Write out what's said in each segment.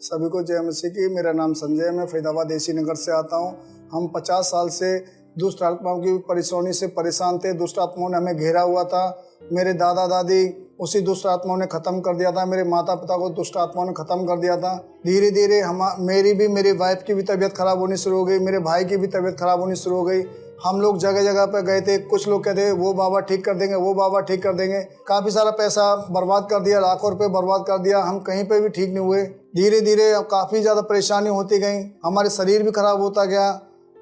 सभी को जय मसीह की। मेरा नाम संजय है, मैं फरीदाबाद देसी नगर से आता हूँ। हम 50 साल से दुष्ट आत्माओं की परेशानी से परेशान थे। दुष्ट आत्माओं ने हमें घेरा हुआ था। मेरे दादा दादी उसी दुष्ट आत्माओं ने ख़त्म कर दिया था। मेरे माता पिता को दुष्ट आत्माओं ने ख़त्म कर दिया था। धीरे धीरे मेरी वाइफ की भी तबीयत ख़राब होनी शुरू हो गई, मेरे भाई की भी तबीयत ख़राब होनी शुरू हो गई। हम लोग जगह जगह पर गए थे। कुछ लोग कहते वो बाबा ठीक कर देंगे, वो बाबा ठीक कर देंगे। काफ़ी सारा पैसा बर्बाद कर दिया, लाखों रुपए बर्बाद कर दिया। हम कहीं पे भी ठीक नहीं हुए। धीरे धीरे अब काफ़ी ज़्यादा परेशानी होती गई। हमारे शरीर भी खराब होता गया।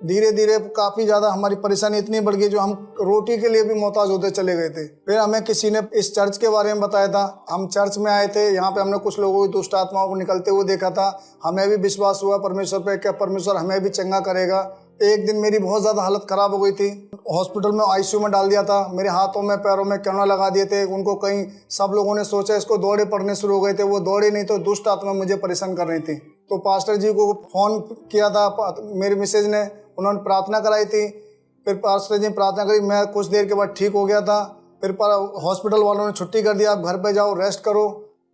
धीरे धीरे काफ़ी ज़्यादा हमारी परेशानी इतनी बढ़ गई जो हम रोटी के लिए भी मोहताज होते चले गए थे। फिर हमें किसी ने इस चर्च के बारे में बताया था। हम चर्च में आए थे। यहाँ पे हमने कुछ लोगों की दुष्ट आत्माओं को निकलते हुए देखा था। हमें भी विश्वास हुआ परमेश्वर पे, क्या परमेश्वर हमें भी चंगा करेगा। एक दिन मेरी बहुत ज़्यादा हालत ख़राब हो गई थी। हॉस्पिटल में आईसीयू में डाल दिया था। मेरे हाथों में पैरों में कैमरा लगा दिए थे। उनको कहीं सब लोगों ने सोचा इसको दौड़े पड़ने शुरू हो गए थे। वो दौड़े नहीं तो दुष्ट आत्मा मुझे परेशान कर रही थी। तो पास्टर जी को फ़ोन किया था मेरी मिसेज ने, उन्होंने प्रार्थना कराई थी। फिर पास्टर जी ने प्रार्थना करी, मैं कुछ देर के बाद ठीक हो गया था। फिर हॉस्पिटल वालों ने छुट्टी कर दिया, आप घर पे जाओ, रेस्ट करो।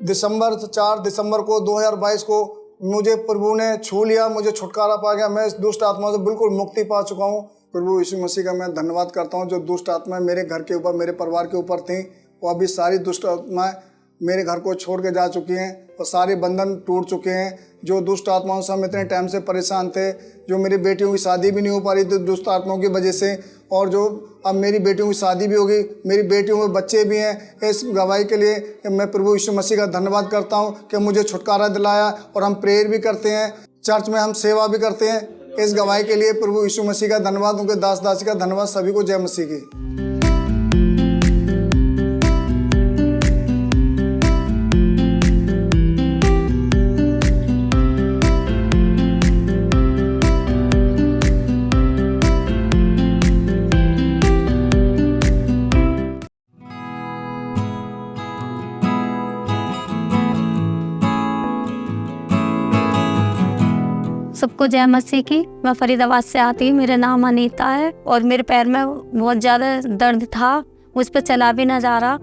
4 दिसंबर को 2022 को मुझे प्रभु ने छू लिया, मुझे छुटकारा पा गया। मैं इस दुष्ट आत्मा से बिल्कुल मुक्ति पा चुका हूँ। प्रभु यीशु मसीह का मैं धन्यवाद करता हूँ। जो दुष्ट आत्माएं मेरे घर के ऊपर, मेरे परिवार के ऊपर थी, वो अभी सारी दुष्ट आत्माएं मेरे घर को छोड़ के जा चुकी हैं और सारे बंधन टूट चुके हैं। जो दुष्ट आत्माओं से हम इतने टाइम से परेशान थे, जो मेरी बेटियों की शादी भी नहीं हो पा रही थी दुष्ट आत्माओं की वजह से, और जो अब मेरी बेटियों की शादी भी होगी, मेरी बेटियों में बच्चे भी हैं। इस गवाही के लिए मैं प्रभु यीशु मसीह का धन्यवाद करता हूं कि मुझे छुटकारा दिलाया। और हम प्रेयर भी करते हैं, चर्च में हम सेवा भी करते हैं। इस गवाही के लिए प्रभु यीशु मसीह का धन्यवाद, उनके दास दासी का धन्यवाद। सभी को जय मसीह की। सबको जय मसीह की। मैं फरीदाबाद से आती हूँ। मेरा नाम अनीता है और मेरे पैर में बहुत ज़्यादा दर्द था। मुझ पर चला भी ना जा रहा।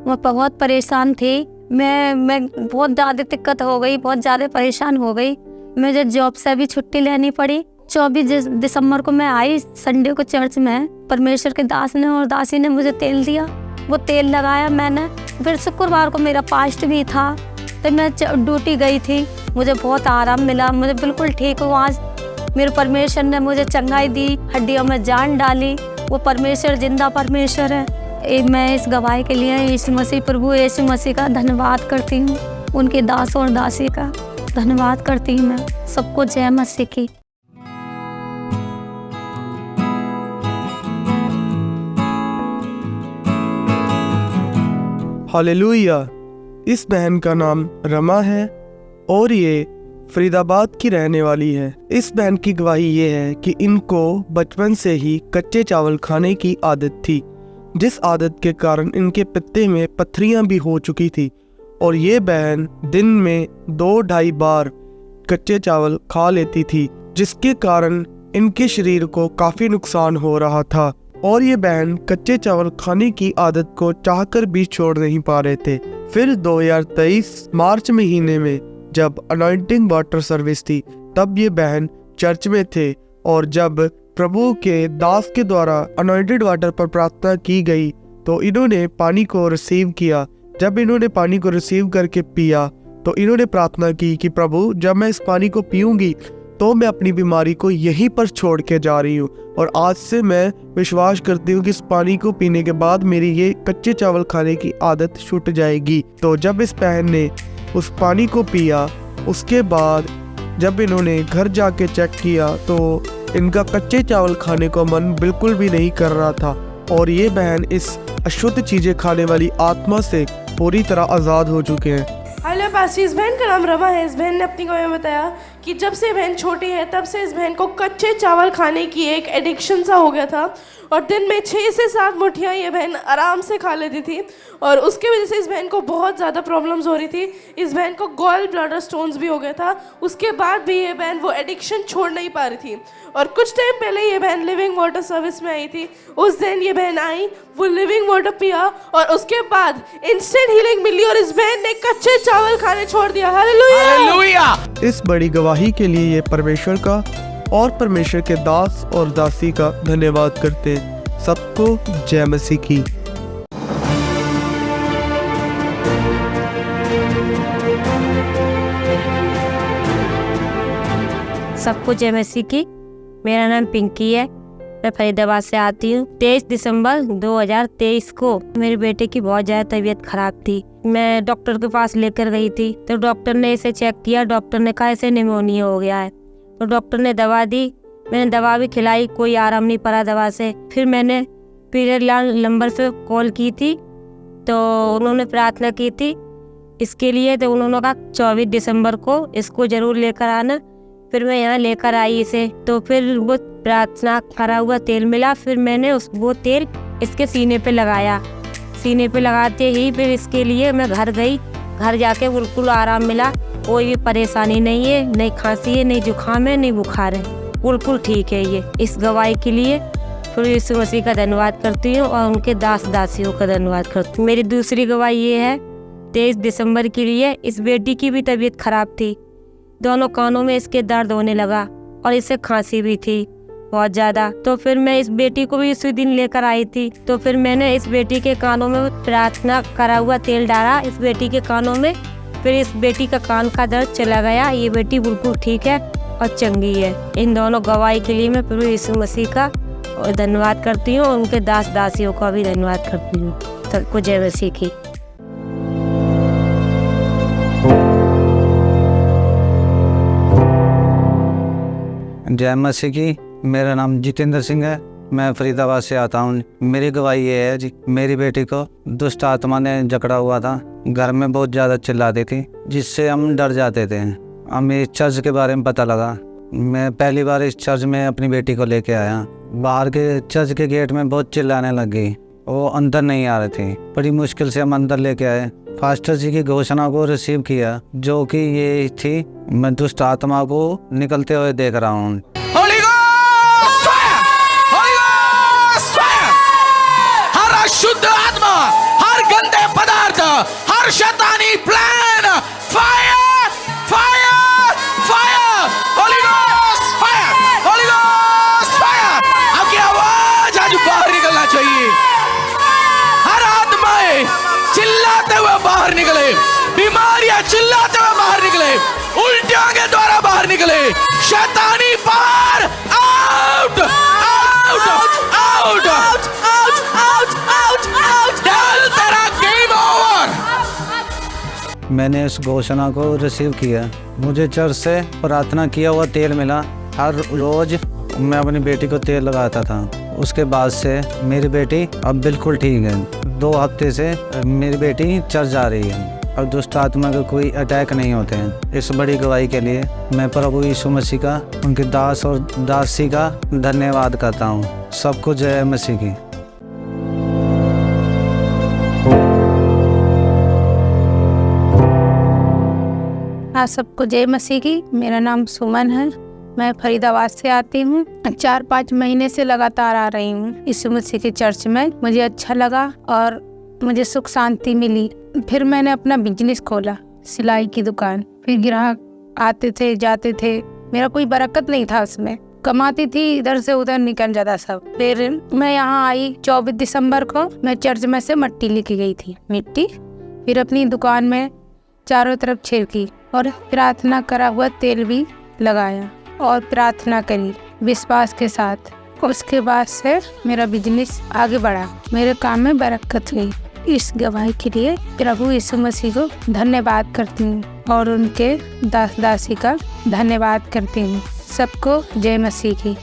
मैं बहुत परेशान थी। मैं बहुत ज़्यादा दिक्कत हो गई, बहुत ज़्यादा परेशान हो गई। मुझे जॉब से भी छुट्टी लेनी पड़ी। 24 दिसंबर को मैं आई संडे को चर्च में। परमेश्वर के दास ने और दासी ने मुझे तेल दिया, वो तेल लगाया मैंने। फिर शुक्रवार को मेरा फास्ट भी था, तो मैं ड्यूटी गई थी। मुझे बहुत आराम मिला, मुझे बिल्कुल ठीक हूँ आज। मेरे परमेश्वर ने मुझे चंगाई दी, हड्डियों में जान डाली। वो परमेश्वर जिंदा परमेश्वर है। मैं इस गवाही के लिए यीशु मसीह, प्रभु यीशु मसीह का धन्यवाद करती हूँ। उनके दास और दासी का धन्यवाद करती हूँ मैं। सबको जय मसीह की। हालेलुया। इस बहन का नाम रमा है और ये फरीदाबाद की रहने वाली है। इस बहन की गवाही ये है कि इनको बचपन से ही कच्चे चावल खाने की आदत थी, जिस आदत के कारण इनके पित्ते में पथरियां भी हो चुकी थी। और ये बहन दिन में 2-2.5 बार कच्चे चावल खा लेती थी, जिसके कारण इनके शरीर को काफ़ी नुकसान हो रहा था। और ये बहन कच्चे चावल खाने की आदत को चाहकर भी छोड़ नहीं पा रहे थे। फिर 2023 मार्च महीने में जब अनॉइंटिंग वाटर सर्विस थी, तब ये बहन चर्च में थे। और जब प्रभु के दास के द्वारा अनॉइंटेड वाटर पर प्रार्थना की गई, तो इन्होंने पानी को रिसीव किया। जब इन्होंने पानी को रिसीव करके पिया, तो इन्होंने प्रार्थना की कि प्रभु, जब मैं इस पानी को पीऊंगी तो मैं अपनी बीमारी को यहीं पर छोड़ के जा रही हूँ। और आज से मैं विश्वास करती हूँ कि इस पानी को पीने के बाद मेरी ये कच्चे चावल खाने की आदत छूट जाएगी। तो जब इस बहन ने उस पानी को पिया, उसके बाद जब इन्होंने घर जाके चेक किया, तो इनका कच्चे चावल खाने को मन बिल्कुल भी नहीं कर रहा था। और ये बहन इस अशुद्ध चीज़ें खाने वाली आत्मा से पूरी तरह आज़ाद हो चुके हैं। हेलो पासी, इस बहन का नाम रमा है। इस बहन ने अपनी गवाही में बताया कि जब से बहन छोटी है, तब से इस बहन को कच्चे चावल खाने की एक एडिक्शन सा हो गया था। और दिन में 6 से 7 मुठियाँ ये बहन आराम से खा लेती थी। और उसके वजह से इस बहन को बहुत ज़्यादा प्रॉब्लम्स हो रही थी। इस बहन को गॉल ब्लैडर स्टोन्स भी हो गया था। उसके बाद भी ये बहन वो एडिक्शन छोड़ नहीं पा रही थी। और कुछ टाइम पहले ये बहन लिविंग वाटर सर्विस में आई थी। उस दिन ये बहन आई, वो लिविंग वाटर पिया और उसके बाद इंस्टेंट हीलिंग मिली। और इस बहन ने कच्चे चावल खाने छोड़ दिया। हालेलुया। इस बड़ी गवाही के लिए ये परमेश्वर का और परमेश्वर के दास और दासी का धन्यवाद करते हैं। सबको जय मसीह की। सबको जय मसीह की। मेरा नाम पिंकी है, मैं फरीदाबाद से आती हूँ। 23 दिसंबर 2023 को मेरे बेटे की बहुत ज़्यादा तबीयत खराब थी। मैं डॉक्टर के पास लेकर गई थी तो डॉक्टर ने इसे चेक किया। डॉक्टर ने कहा इसे निमोनिया हो गया है। तो डॉक्टर ने दवा दी, मैंने दवा भी खिलाई, कोई आराम नहीं पड़ा दवा से। फिर मैंने पीरियड लाइन नंबर से कॉल की थी तो उन्होंने प्रार्थना की थी इसके लिए। तो उन्होंने कहा 24 दिसंबर को इसको ज़रूर लेकर आना। फिर मैं यहाँ लेकर आई इसे, तो फिर वो प्रार्थना करा हुआ तेल मिला। फिर मैंने वो तेल इसके सीने पे लगाया। सीने पे लगाते ही फिर इसके लिए मैं घर गई। घर जाके बिल्कुल आराम मिला, कोई भी परेशानी नहीं है, नहीं खांसी है, नहीं जुकाम है, नहीं बुखार है, बिल्कुल ठीक है। ये इस गवाही के लिए फिर यीशु मसीह का धन्यवाद करती हूँ और उनके दास दासियों का धन्यवाद करती हूँ। मेरी दूसरी गवाही ये है 23 दिसंबर के लिए। इस बेटी की भी तबीयत खराब थी, दोनों कानों में इसके दर्द होने लगा और इसे खांसी भी थी बहुत ज़्यादा। तो फिर मैं इस बेटी को भी उसी दिन लेकर आई थी। तो फिर मैंने इस बेटी के कानों में प्रार्थना करा हुआ तेल डाला इस बेटी के कानों में। फिर इस बेटी का कान का दर्द चला गया। ये बेटी बिल्कुल ठीक है और चंगी है। इन दोनों गवाही के लिए मैं प्रभु यीशु मसीह का धन्यवाद करती हूँ और उनके दास दासियों का भी धन्यवाद करती हूँ। सबको जय मसीह की। जय मसीह की। मेरा नाम जितेंद्र सिंह है, मैं फरीदाबाद से आता हूँ। मेरी गवाही ये है जी, मेरी बेटी को दुष्ट आत्मा ने जकड़ा हुआ था। घर में बहुत ज़्यादा चिल्लाती थी जिससे हम डर जाते थे। हमें इस चर्च के बारे में पता लगा। मैं पहली बार इस चर्च में अपनी बेटी को लेके आया। बाहर के चर्च के गेट में बहुत चिल्लाने लग गई, वो अंदर नहीं आ रही थी। बड़ी मुश्किल से हम अंदर लेके आए। फास्टर जी की घोषणा को रिसीव किया जो कि ये थी, मैं दुष्ट आत्मा को निकलते हुए देख रहा हूँ। हर अशुद्ध आत्मा, हर गंदे पदार्थ, हर शैतानी plan, fire fire fire, Holi ghost fire, Holi ghost fire. आपकी आवाज आज बाहर निकलना चाहिए। हर आत्माएं चिल्लाते हुए बाहर निकले, बीमारियां चिल्लाते हुए बाहर निकले, उल्टियों के द्वारा बाहर निकले। शैतानी बाहर, out out out out out out out. तेरा गेम ओवर। मैंने इस घोषणा को रिसीव किया। मुझे चर्च से प्रार्थना किया हुआ तेल मिला। हर रोज मैं अपनी बेटी को तेल लगाता था। उसके बाद से मेरी बेटी अब बिल्कुल ठीक है। 2 हफ्ते से मेरी बेटी चर्च जा रही है और दुष्ट आत्मा के कोई अटैक नहीं होते हैं। इस बड़ी गवाही के लिए मैं प्रभु यीशु मसीह का, उनके दास और दासी का धन्यवाद करता हूँ। सबको जय मसीह की। आप सबको जय मसीह की। मेरा नाम सुमन है, मैं फरीदाबाद से आती हूँ। 4-5 महीने से लगातार आ रही हूँ यीशु मसीह की चर्च में। मुझे अच्छा लगा और मुझे सुख शांति मिली। फिर मैंने अपना बिजनेस खोला, सिलाई की दुकान। फिर ग्राहक आते थे जाते थे, मेरा कोई बरकत नहीं था उसमें। कमाती थी, इधर से उधर निकल जाता सब। फिर मैं यहाँ आई 24 दिसंबर को। मैं चर्च में से मिट्टी लेके गई थी, मिट्टी। फिर अपनी दुकान में चारों तरफ छिड़की और प्रार्थना करा हुआ तेल भी लगाया और प्रार्थना करी विश्वास के साथ। उसके बाद से मेरा बिजनेस आगे बढ़ा, मेरे काम में बरकत हुई। इस गवाही के लिए प्रभु यीशु मसीह को धन्यवाद करती हूँ और उनके दास दासी का धन्यवाद करती हूँ। सबको जय मसीह की।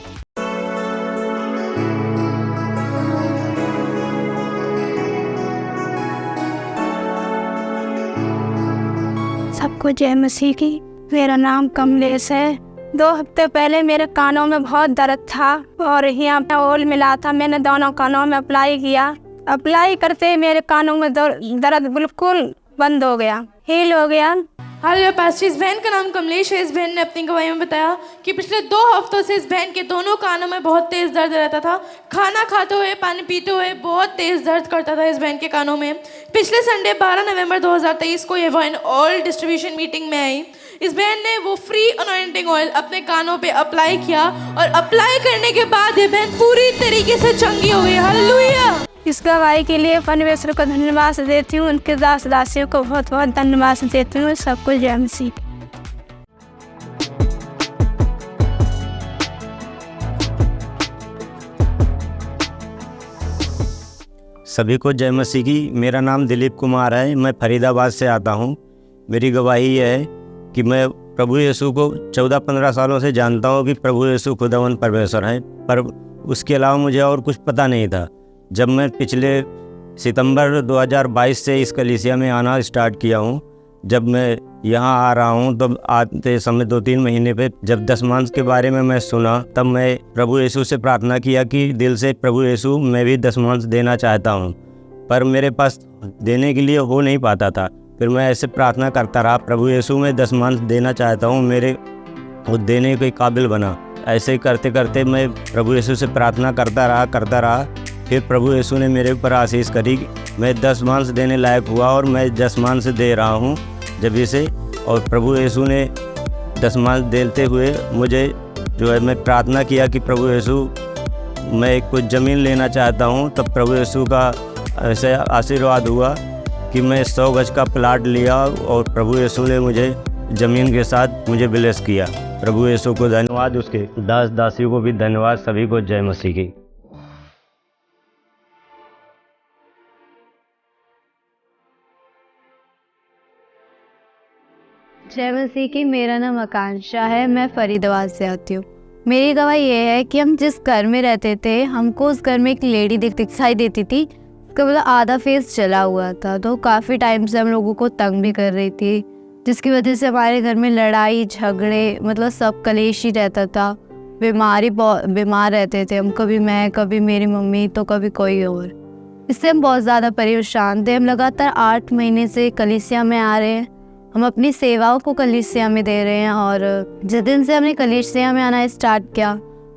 सबको जय मसीह की। मेरा नाम कमलेश है। 2 हफ्ते पहले मेरे कानों में बहुत दर्द था और यहाँ पे ऑयल मिला था। मैंने दोनों कानों में अप्लाई किया। अप्लाई करते ही मेरे कानों में दर्द बिल्कुल बंद हो गया। हील हो गया। Hallelujah pastor. इस बहन का नाम कमलेश है। इस बहन ने अपनी गवाही में बताया कि पिछले 2 हफ्तों से इस बहन के दोनों कानों में बहुत तेज़ दर्द रहता था। खाना खाते हुए, पानी पीते हुए बहुत तेज़ दर्द करता था इस बहन के कानों में। पिछले संडे 12 नवंबर 2023 को ये बहन ऑयल डिस्ट्रीब्यूशन मीटिंग में आई। इस बहन ने वो फ्री अनॉइंटिंग ऑयल अपने कानों पे अप्लाई किया और अप्लाई करने के बाद ये बहन पूरी तरीके से चंगी हो गई। हालेलुया। इस गवाही के लिए परमेश्वर को धन्यवाद देती हूँ। उनके दास दासियों को बहुत बहुत धन्यवाद देती हूँ। सबको जय मसीह। सभी को जय मसीह की। मेरा नाम दिलीप कुमार है। मैं फरीदाबाद से आता हूँ। मेरी गवाही यह है कि मैं प्रभु यीशु को 14-15 सालों से जानता हूँ कि प्रभु यीशु खुदावंद परमेश्वर हैं, पर उसके अलावा मुझे और कुछ पता नहीं था। जब मैं पिछले सितंबर 2022 से इस कलीसिया में आना स्टार्ट किया हूँ, जब मैं यहाँ आ रहा हूँ तब आते समय 2-3 महीने पे जब दशमांश के बारे में मैं सुना, तब मैं प्रभु यीशु से प्रार्थना किया कि दिल से प्रभु यीशु मैं भी दशमांश देना चाहता हूँ, पर मेरे पास देने के लिए हो नहीं पाता था। फिर मैं ऐसे प्रार्थना करता रहा, प्रभु यीशु मैं दशमांश देना चाहता हूँ, मेरे वो देने के काबिल बना। ऐसे करते करते मैं प्रभु यीशु से प्रार्थना करता रहा। फिर प्रभु यीशु ने मेरे ऊपर आशीष करी, मैं दशमांश देने लायक हुआ और मैं दशमांश दे रहा हूँ जब इसे। और प्रभु यीशु ने दशमांश देते हुए मुझे जो है, मैं प्रार्थना किया कि प्रभु यीशु मैं कुछ ज़मीन लेना चाहता हूँ। तब प्रभु यीशु का ऐसे आशीर्वाद हुआ कि मैं 100 गज का प्लाट लिया और प्रभु यीशु ने मुझे ज़मीन के साथ मुझे ब्लेस किया। प्रभु यीशु को धन्यवाद, उसके दास दासियों को भी धन्यवाद। सभी को जय मसीह की। जय मसीह की। मेरा नाम आकांक्षा है। मैं फरीदाबाद से आती हूँ। मेरी गवाही ये है कि हम जिस घर में रहते थे, हमको उस घर में एक लेडी दिखाई देती थी। उसका मतलब आधा फेस जला हुआ था, तो काफ़ी टाइम से हम लोगों को तंग भी कर रही थी, जिसकी वजह से हमारे घर में लड़ाई झगड़े, मतलब सब कलेश ही रहता था। बीमार रहते थे हम, कभी मैं, कभी मेरी मम्मी, तो कभी कोई और। इससे हम बहुत ज़्यादा परेशान थे। हम लगातार 8 महीने से कलीसिया में आ रहे हैं। हम अपनी सेवाओं को कलीसिया में दे रहे हैं, और जिस दिन से हमने कलीसिया में आना स्टार्ट किया,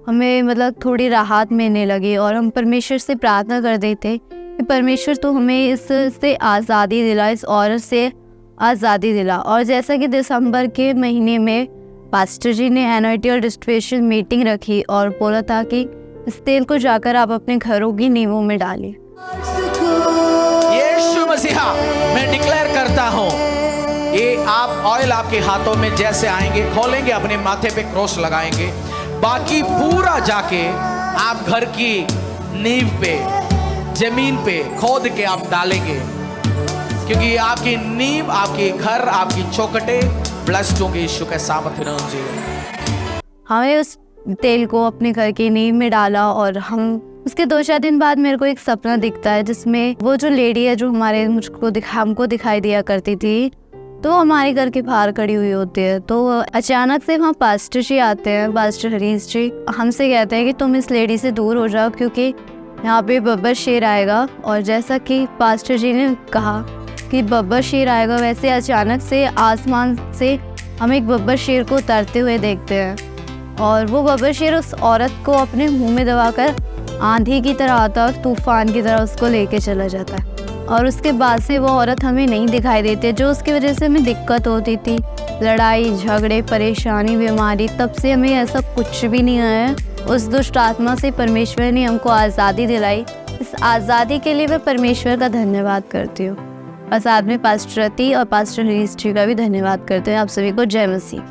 हमें मतलब थोड़ी राहत मिलने लगी। और हम परमेश्वर से प्रार्थना कर देते कि परमेश्वर तो हमें इससे आज़ादी दिला, इस औरत से आज़ादी दिला। और जैसा कि दिसंबर के महीने में पास्टर जी ने एनआईटी डिस्ट्रीब्यूशन मीटिंग रखी और बोला था कि इस तेल को जाकर आप अपने घरों की नींवों में डालें। यीशु मसीहा मैं डिक्लेयर करता हूँ, ये आप ऑयल आपके हाथों में जैसे आएंगे, खोलेंगे, अपने माथे पे क्रॉस लगाएंगे, बाकी पूरा जाके आप घर की नींव पे, जमीन पे खोद के आप डालेंगे, क्योंकि आपकी नींव, आपकी घर, आपकी चौखटे ब्लेस्ड होंगे यीशु के सामर्थ्य से। हमें उस तेल को अपने घर की नींव में डाला, और हम उसके 2-4 दिन बाद मेरे को एक सपना दिखता है, जिसमें वो जो लेडी है जो हमको दिखाई दिया करती थी, तो हमारे घर के बाहर खड़ी हुई होती है। तो अचानक से वहाँ पास्टर जी आते हैं, पास्टर हरीश जी, हमसे कहते हैं कि तुम इस लेडी से दूर हो जाओ, क्योंकि यहाँ पे बब्बर शेर आएगा। और जैसा कि पास्टर जी ने कहा कि बब्बर शेर आएगा, वैसे अचानक से आसमान से हम एक बब्बर शेर को उतरते हुए देखते हैं, और वो बब्बर शेर उस औरत को अपने मुँह में दबाकर आंधी की तरह आता है और तूफान की तरह उसको लेके चला जाता है। और उसके बाद से वो औरत हमें नहीं दिखाई देती, जो उसकी वजह से हमें दिक्कत होती थी, लड़ाई झगड़े, परेशानी, बीमारी। तब से हमें ऐसा कुछ भी नहीं आया। उस दुष्ट आत्मा से परमेश्वर ने हमको आज़ादी दिलाई। इस आज़ादी के लिए मैं परमेश्वर का धन्यवाद करती हूँ, और साथ में पास्टर रति और पास्टर हरीश जी का भी धन्यवाद करते हैं। आप सभी को जय मसीह।